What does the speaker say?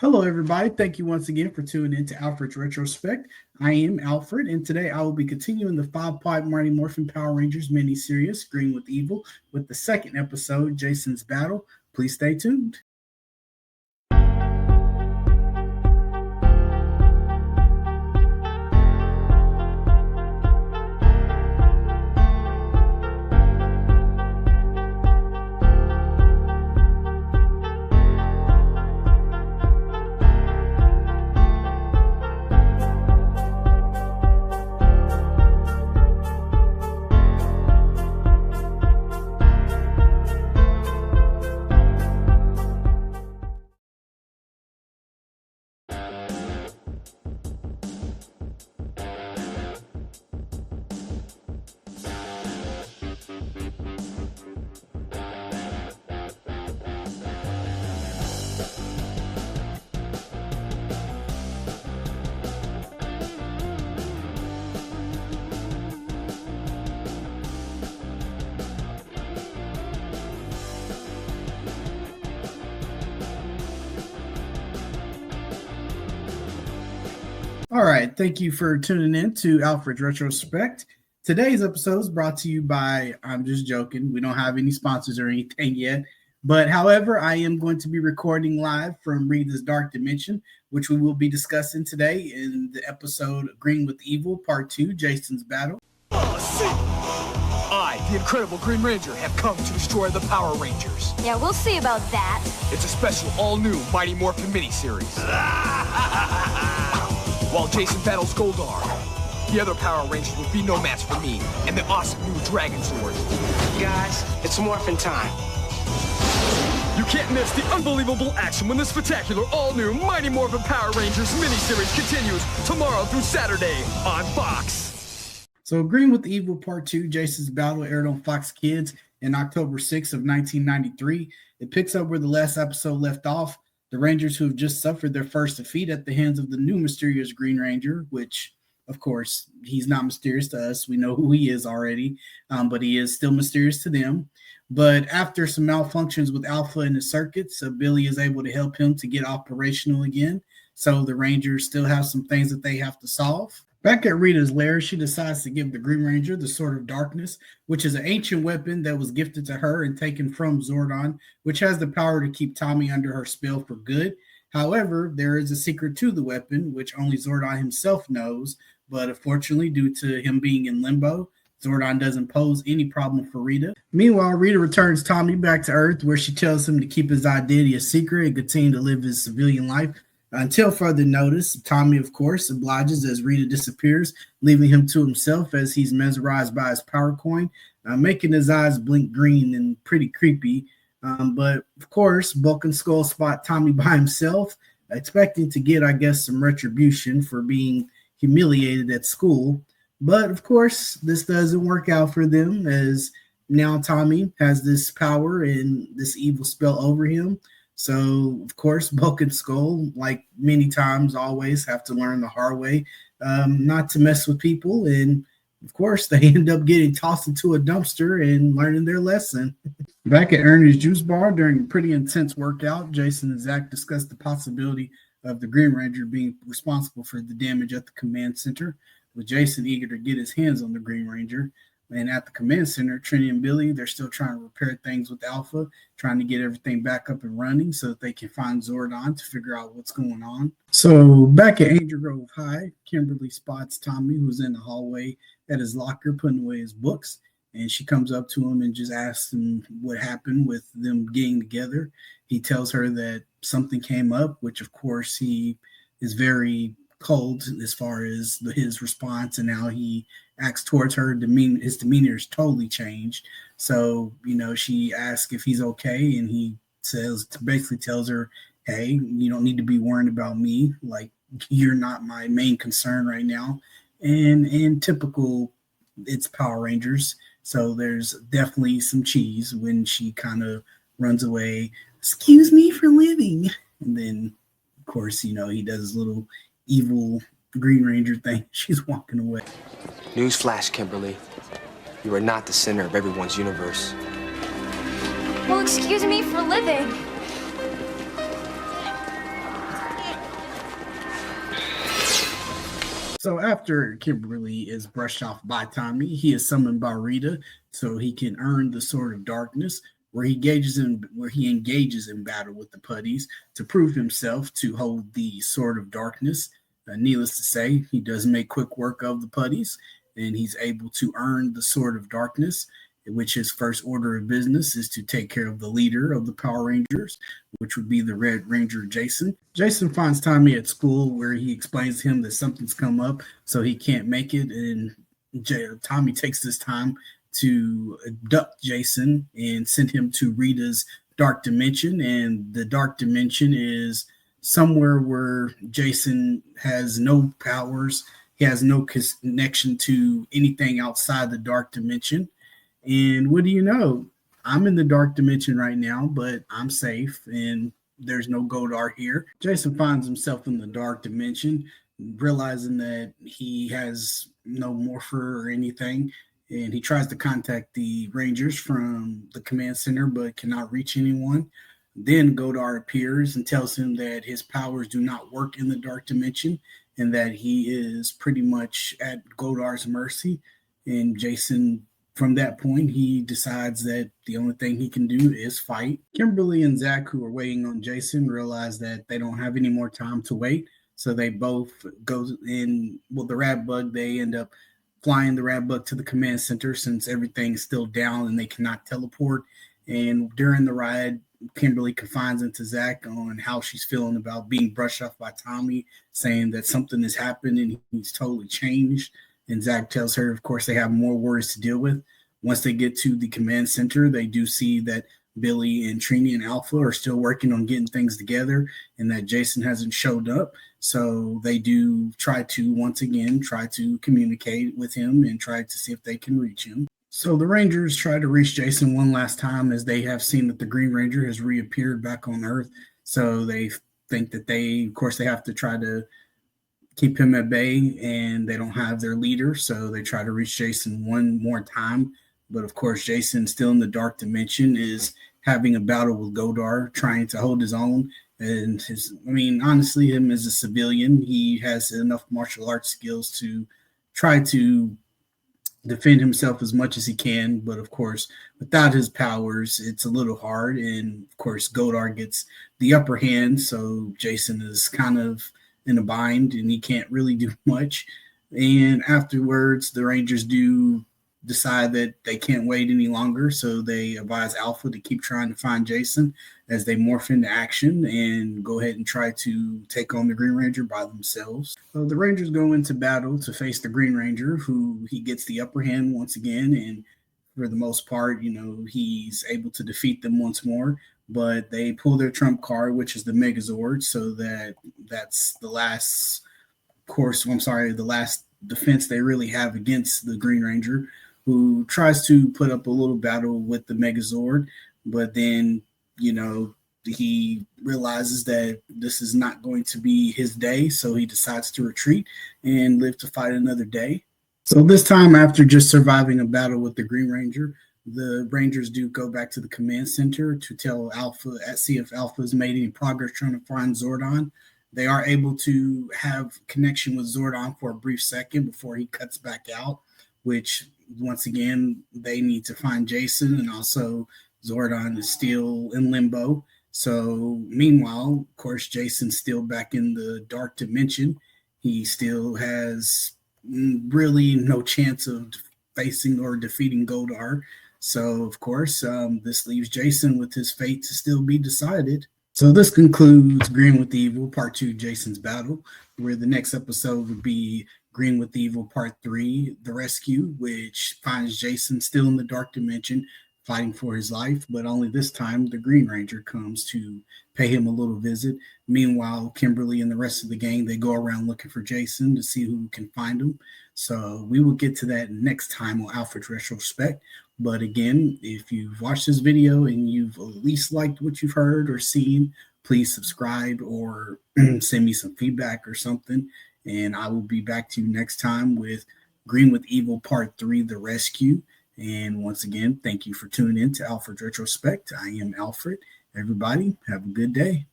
Hello, everybody. Thank you once again for tuning in to Alfred's Retrospect. I am Alfred, and today I will be continuing the five-part Mighty Morphin Power Rangers mini-series, Green with Evil, with the second episode, Jason's Battle. Please stay tuned. All right, thank you for tuning in to Alfred's Retrospect. Today's episode is brought to you by, I'm just joking, we don't have any sponsors or anything yet. But however, I am going to be recording live from Rita's Dark Dimension, which we will be discussing today in the episode Green with Evil, Part 2, Jason's Battle. I, the Incredible Green Ranger, have come to destroy the Power Rangers. Yeah, we'll see about that. It's a special all-new Mighty Morphin miniseries. While Jason battles Goldar, the other Power Rangers will be no match for me and the awesome new Dragon Sword. Guys, it's morphin' time. You can't miss the unbelievable action when the spectacular all-new Mighty Morphin Power Rangers miniseries continues tomorrow through Saturday on Fox. So Green with Evil Part 2, Jason's Battle, aired on Fox Kids in October 6th of 1993. It picks up where the last episode left off. The Rangers who have just suffered their first defeat at the hands of the new mysterious Green Ranger, which, of course, he's not mysterious to us. We know who he is already, but he is still mysterious to them. But after some malfunctions with Alpha and his circuits, Billy is able to help him to get operational again. So the Rangers still have some things that they have to solve. Back at Rita's lair, she decides to give the Green Ranger the Sword of Darkness, which is an ancient weapon that was gifted to her and taken from Zordon, which has the power to keep Tommy under her spell for good. However, there is a secret to the weapon, which only Zordon himself knows, but unfortunately, due to him being in limbo, Zordon doesn't pose any problem for Rita. Meanwhile, Rita returns Tommy back to Earth, where she tells him to keep his identity a secret and continue to live his civilian life. Until further notice, Tommy, of course, obliges as Rita disappears, leaving him to himself as he's mesmerized by his power coin, making his eyes blink green and pretty creepy. But, of course, Bulk and Skull spot Tommy by himself, expecting to get, I guess, some retribution for being humiliated at school. But, of course, this doesn't work out for them, as now Tommy has this power and this evil spell over him. So, of course, Bulk and Skull, like many times, always have to learn the hard way not to mess with people. And, of course, they end up getting tossed into a dumpster and learning their lesson. Back at Ernie's Juice Bar during a pretty intense workout, Jason and Zach discuss the possibility of the Green Ranger being responsible for the damage at the command center, with Jason eager to get his hands on the Green Ranger. And at the command center, Trini and Billy, they're still trying to repair things with Alpha, trying to get everything back up and running so that they can find Zordon to figure out what's going on. So back at Angel Grove High, Kimberly spots Tommy, who's in the hallway at his locker putting away his books. And she comes up to him and just asks him what happened with them getting together. He tells her that something came up, which, of course, he is very cold as far as his response and how he acts towards her. His demeanor is totally changed. So, she asks if he's okay, and he basically tells her, hey, you don't need to be worrying about me. Like, you're not my main concern right now. And in typical, it's Power Rangers. So there's definitely some cheese when she kind of runs away. Excuse me for living. And then, of course, he does his little evil Green Ranger thing. She's walking away. Newsflash, Kimberly. You are not the center of everyone's universe. Well, excuse me for living. So after Kimberly is brushed off by Tommy, he is summoned by Rita so he can earn the Sword of Darkness, where he engages in battle with the putties to prove himself to hold the Sword of Darkness. Needless to say, he does make quick work of the putties, and he's able to earn the Sword of Darkness, which his first order of business is to take care of the leader of the Power Rangers, which would be the Red Ranger Jason. Jason finds Tommy at school where he explains to him that something's come up, so he can't make it. And Tommy takes this time to abduct Jason and send him to Rita's dark dimension. And the dark dimension is somewhere where Jason has no powers, he has no connection to anything outside the dark dimension. And what do you know? I'm in the dark dimension right now, but I'm safe and there's no Godar here. Jason finds himself in the dark dimension, realizing that he has no morpher or anything. And he tries to contact the Rangers from the command center, but cannot reach anyone. Then Godar appears and tells him that his powers do not work in the dark dimension and that he is pretty much at Godar's mercy. And Jason, from that point, he decides that the only thing he can do is fight. Kimberly and Zach, who are waiting on Jason, realize that they don't have any more time to wait. So they both go in with the rat bug. They end up flying the rat bug to the command center since everything's still down and they cannot teleport. And during the ride, Kimberly confides into Zach on how she's feeling about being brushed off by Tommy, saying that something has happened and he's totally changed. And Zach tells her, of course, they have more worries to deal with. Once they get to the command center, they do see that Billy and Trini and Alpha are still working on getting things together and that Jason hasn't showed up. So they do try to communicate with him and try to see if they can reach him. So the Rangers try to reach Jason one last time as they have seen that the Green Ranger has reappeared back on Earth. So they think that they have to try to keep him at bay, and they don't have their leader. So they try to reach Jason one more time. But of course, Jason, still in the dark dimension, is having a battle with Godar, trying to hold his own. And honestly, him as a civilian, he has enough martial arts skills to try to defend himself as much as he can, but of course, without his powers, it's a little hard. And of course, Godar gets the upper hand, so Jason is kind of in a bind and he can't really do much. And afterwards, the Rangers do decide that they can't wait any longer, so they advise Alpha to keep trying to find Jason as they morph into action and go ahead and try to take on the Green Ranger by themselves. So the Rangers go into battle to face the Green Ranger, who he gets the upper hand once again, and for the most part, he's able to defeat them once more. But they pull their trump card, which is the Megazord, so that's the last the last defense they really have against the Green Ranger, who tries to put up a little battle with the Megazord, but then, he realizes that this is not going to be his day, so he decides to retreat and live to fight another day. So this time, after just surviving a battle with the Green Ranger, the Rangers do go back to the command center to tell Alpha, see if Alpha has made any progress trying to find Zordon. They are able to have connection with Zordon for a brief second before he cuts back out, which once again, they need to find Jason, and also Zordon is still in limbo. So meanwhile, of course, Jason's still back in the dark dimension. He still has really no chance of facing or defeating Godar. So, of course, this leaves Jason with his fate to still be decided. So this concludes Green with Evil Part 2, Jason's Battle, where the next episode would be Green with Evil Part 3, The Rescue, which finds Jason still in the dark dimension, fighting for his life, but only this time the Green Ranger comes to pay him a little visit. Meanwhile, Kimberly and the rest of the gang, they go around looking for Jason to see who can find him. So we will get to that next time on Alfred's Retrospect. But again, if you've watched this video and you've at least liked what you've heard or seen, please subscribe or send me some feedback or something. And I will be back to you next time with Green with Evil Part 3, The Rescue. And once again, thank you for tuning in to Alfred's Retrospect. I am Alfred. Everybody, have a good day.